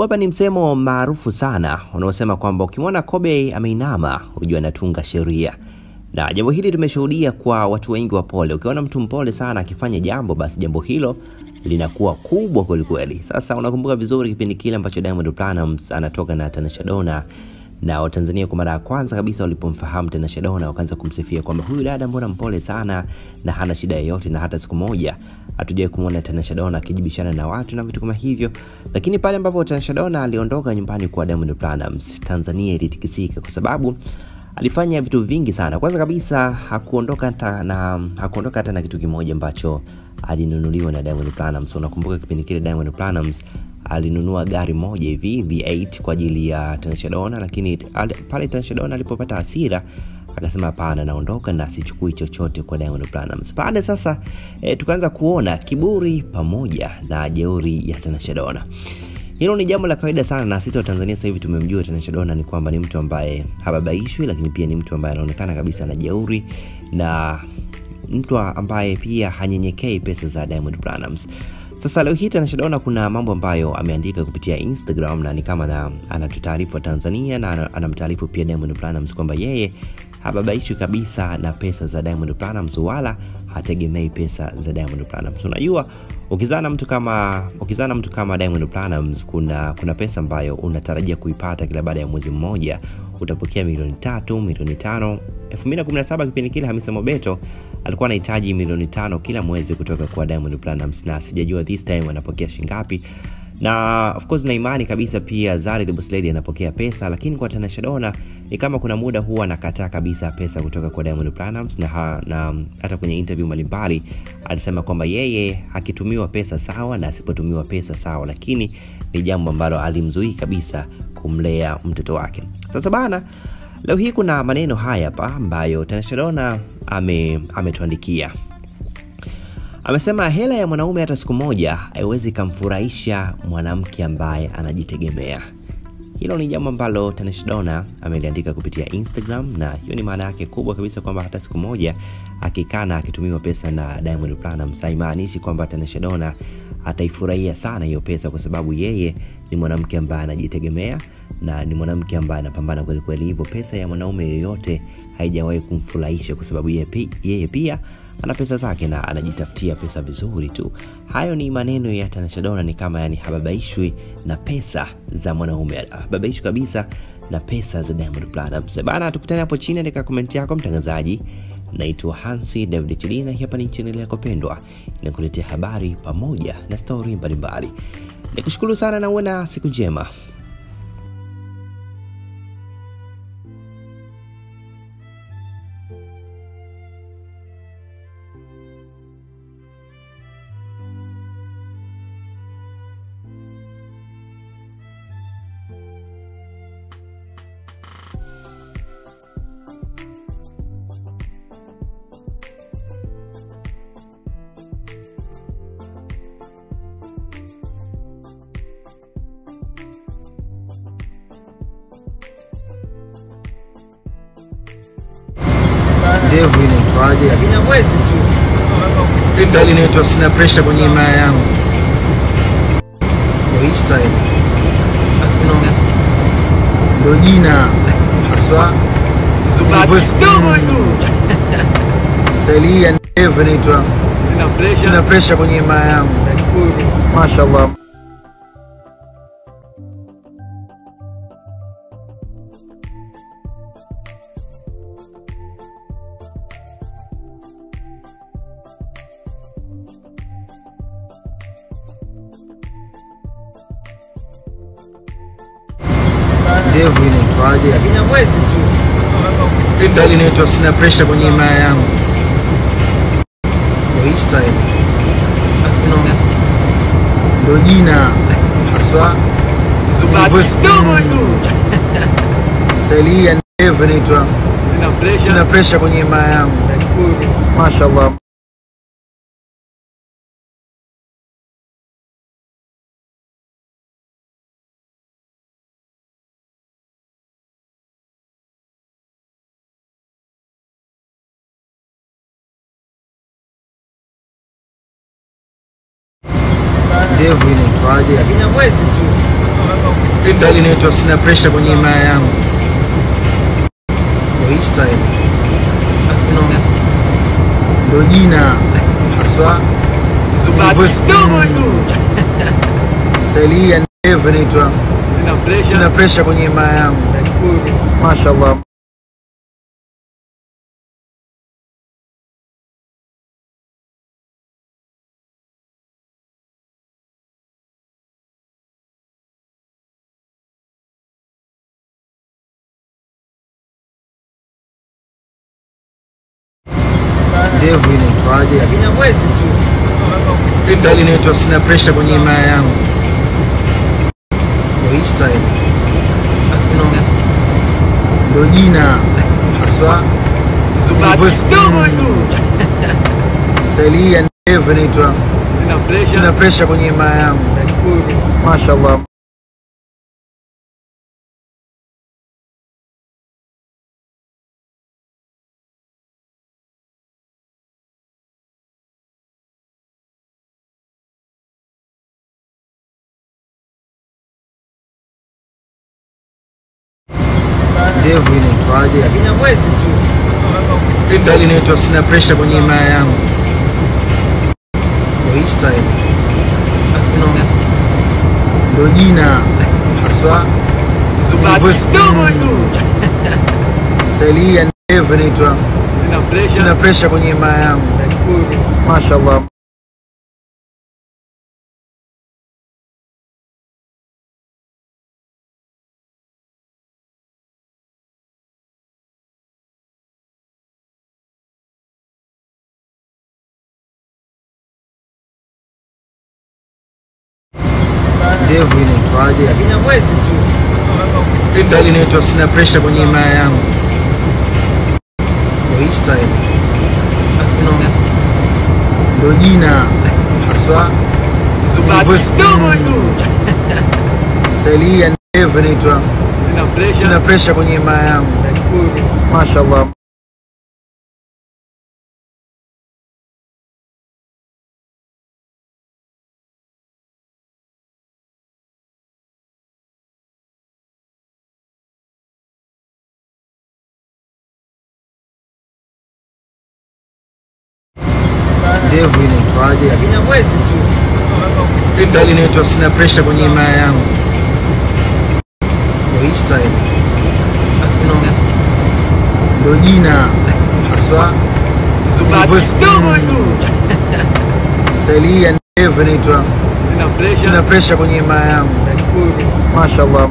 Hapa ni msemo maarufu sana unaosema kwamba ukimwona kobe ameinama ujue anatunga sheria. Na jambo hili tumeshuhudia kwa watu wengi wapole. Ukiona mtu mpole sana akifanya jambo, basi jambo hilo linakuwa kubwa kweli. Sasa unakumbuka vizuri kipindi kile ambacho Diamond Platnumz anatoka na Tanasha Donna, na Watanzania kwa mara ya kwanza kabisa walipomfahamu Tanasha Donna wakaanza kumsifia kwamba huyu dada mbona mpole sana na hana shida yoyote, na hata siku moja hatujawahi kumuona Tanasha Donna akijibishana na watu na vitu kama hivyo. Lakini pale ambapo Tanasha Donna aliondoka nyumbani kwa Diamond Platnumz, Tanzania ilitikisika kwa sababu alifanya vitu vingi sana. Kwanza kabisa hakuondoka hata na kitu kimoja ambacho alinunuliwa na Diamond Platnumz. Unakumbuka kipindi kile Diamond Platnumz alinunua gari moja hivi V8 kwa ajili ya Tanasha Donna, lakini pale Tanasha Donna alipopata hasira akasema hapana, naondoka na sichukui chochote kwa Diamond Platnumz. Pale sasa tukaanza kuona kiburi pamoja na jeuri ya Tanasha Donna. Hilo ni jambo la kawaida sana, na sisi wa Tanzania sasa hivi tumemjua Tanasha Donna ni kwamba ni mtu ambaye hababaishwi, lakini pia ni mtu ambaye anaonekana kabisa na jeuri, na mtu ambaye pia hanyenyekei pesa za Diamond Platnumz. Sasa leo hii Tanasha Donna kuna mambo ambayo ameandika kupitia Instagram, na ni kama anatutaarifu Tanzania na anamtaarifu pia Diamond Platnumz kwamba yeye hababaishwi kabisa na pesa za Diamond Platnumz wala hategemei pesa za Diamond Platnumz. Unajua ukizana mtu kama Diamond Platnumz kuna pesa ambayo unatarajia kuipata kila baada ya mwezi mmoja. Utapokea milioni 3, milioni 5. 2017 kipindi kile Hamisa Mobeto alikuwa anahitaji milioni 5 kila mwezi kutoka kwa Diamond Platnumz, na sijajua this time anapokea shingapi. Na of course na imani kabisa pia Zari the Boss Lady anapokea pesa, lakini kwa Tanasha Donna ni kama kuna muda huwa anakataa kabisa pesa kutoka kwa Diamond Platnumz, na hata kwenye interview mbalimbali alisema kwamba yeye akitumiwa pesa sawa na asipotumiwa pesa sawa, lakini ni jambo ambalo alimzuii kabisa kumlea mtoto wake. Sasa bana, leo hii kuna maneno haya hapa ambayo Tanasha Donna ametuandikia. Amesema hela ya mwanaume hata siku moja haiwezi kumfurahisha mwanamke ambaye anajitegemea. Hilo ni jambo ambalo Tanasha Donna ameliandika kupitia Instagram, na hiyo ni maana yake kubwa kabisa kwamba hata siku moja akikana akitumiwa pesa na Diamond Platnumz haimaanishi kwamba Tanasha Donna ataifurahia sana hiyo pesa, kwa sababu yeye ni mwanamke ambaye anajitegemea na ni mwanamke ambaye anapambana kweli. Hivyo pesa ya mwanaume yoyote haijawahi kumfurahisha, kwa sababu yeye pia ana pesa zake na anajitafutia pesa vizuri tu. Hayo ni maneno ya Tanasha Donna, ni kama yani hababaishwi na pesa za mwanaume, hababaishwi kabisa na pesa za Diamond Platnumz. Bana, tukutane hapo chini katika comment yako mtangazaji. Naitwa Hansi David Chilina, hapa ni channel yako pendwa inakuletea habari pamoja na story mbalimbali. Nikushukuru sana na uwe na siku njema. Ndevu inaitwaje? Lakini mwezi tu. Style inaitwa sina pressure kwenye imaya yangu. Hii style. Ndio jina haswa. Dogo tu. Style hii ya ndevu inaitwa sina pressure kwenye imaya yangu. Mashaallah. Ndevu inaitwaje? Lakini mwezi tu. Style inaitwa sina pressure kwenye imaya yangu. Hii style. Ndio jina haswa. Dogo tu. Style hii ya ndevu inaitwa sina pressure kwenye imaya yangu. Mashaallah. Ndevu inaitwaje? Lakini mwezi tu. Style inaitwa sina pressure kwenye himaya yangu. Hii style ndo jina haswa. Style hii ya ndevu inaitwa sina pressure kwenye himaya yangu. Mashaallah. Ndevu inaitwaje? Kinyamwezi tu. Style inaitwa sina pressure kwenye himaya yangu. Hii style ndo jina haswa. Style hii ya ndevu inaitwa sina pressure kwenye himaya yangu. Mashaallah. Ndevu inaitwaje? Kinyamwezi tu. Style inaitwa sina pressure kwenye himaya yangu. Hii style ndo jina haswa. Style hii ya ndevu inaitwa sina pressure kwenye himaya yangu. Mashaallah. Ndevu inaitwaje? Kinyamwezi tu. Style inaitwa sina pressure kwenye himaya yangu. Hii style ndo jina haswa. Style hii ya ndevu inaitwa sina pressure kwenye himaya yangu. Mashaallah. Ndevu inaitwaje? Kinyamwezi tu. Style inaitwa sina pressure kwenye himaya yangu. Hii style ndo jina haswa. Style hii ya ndevu inaitwa sina pressure kwenye himaya yangu. Mashaallah.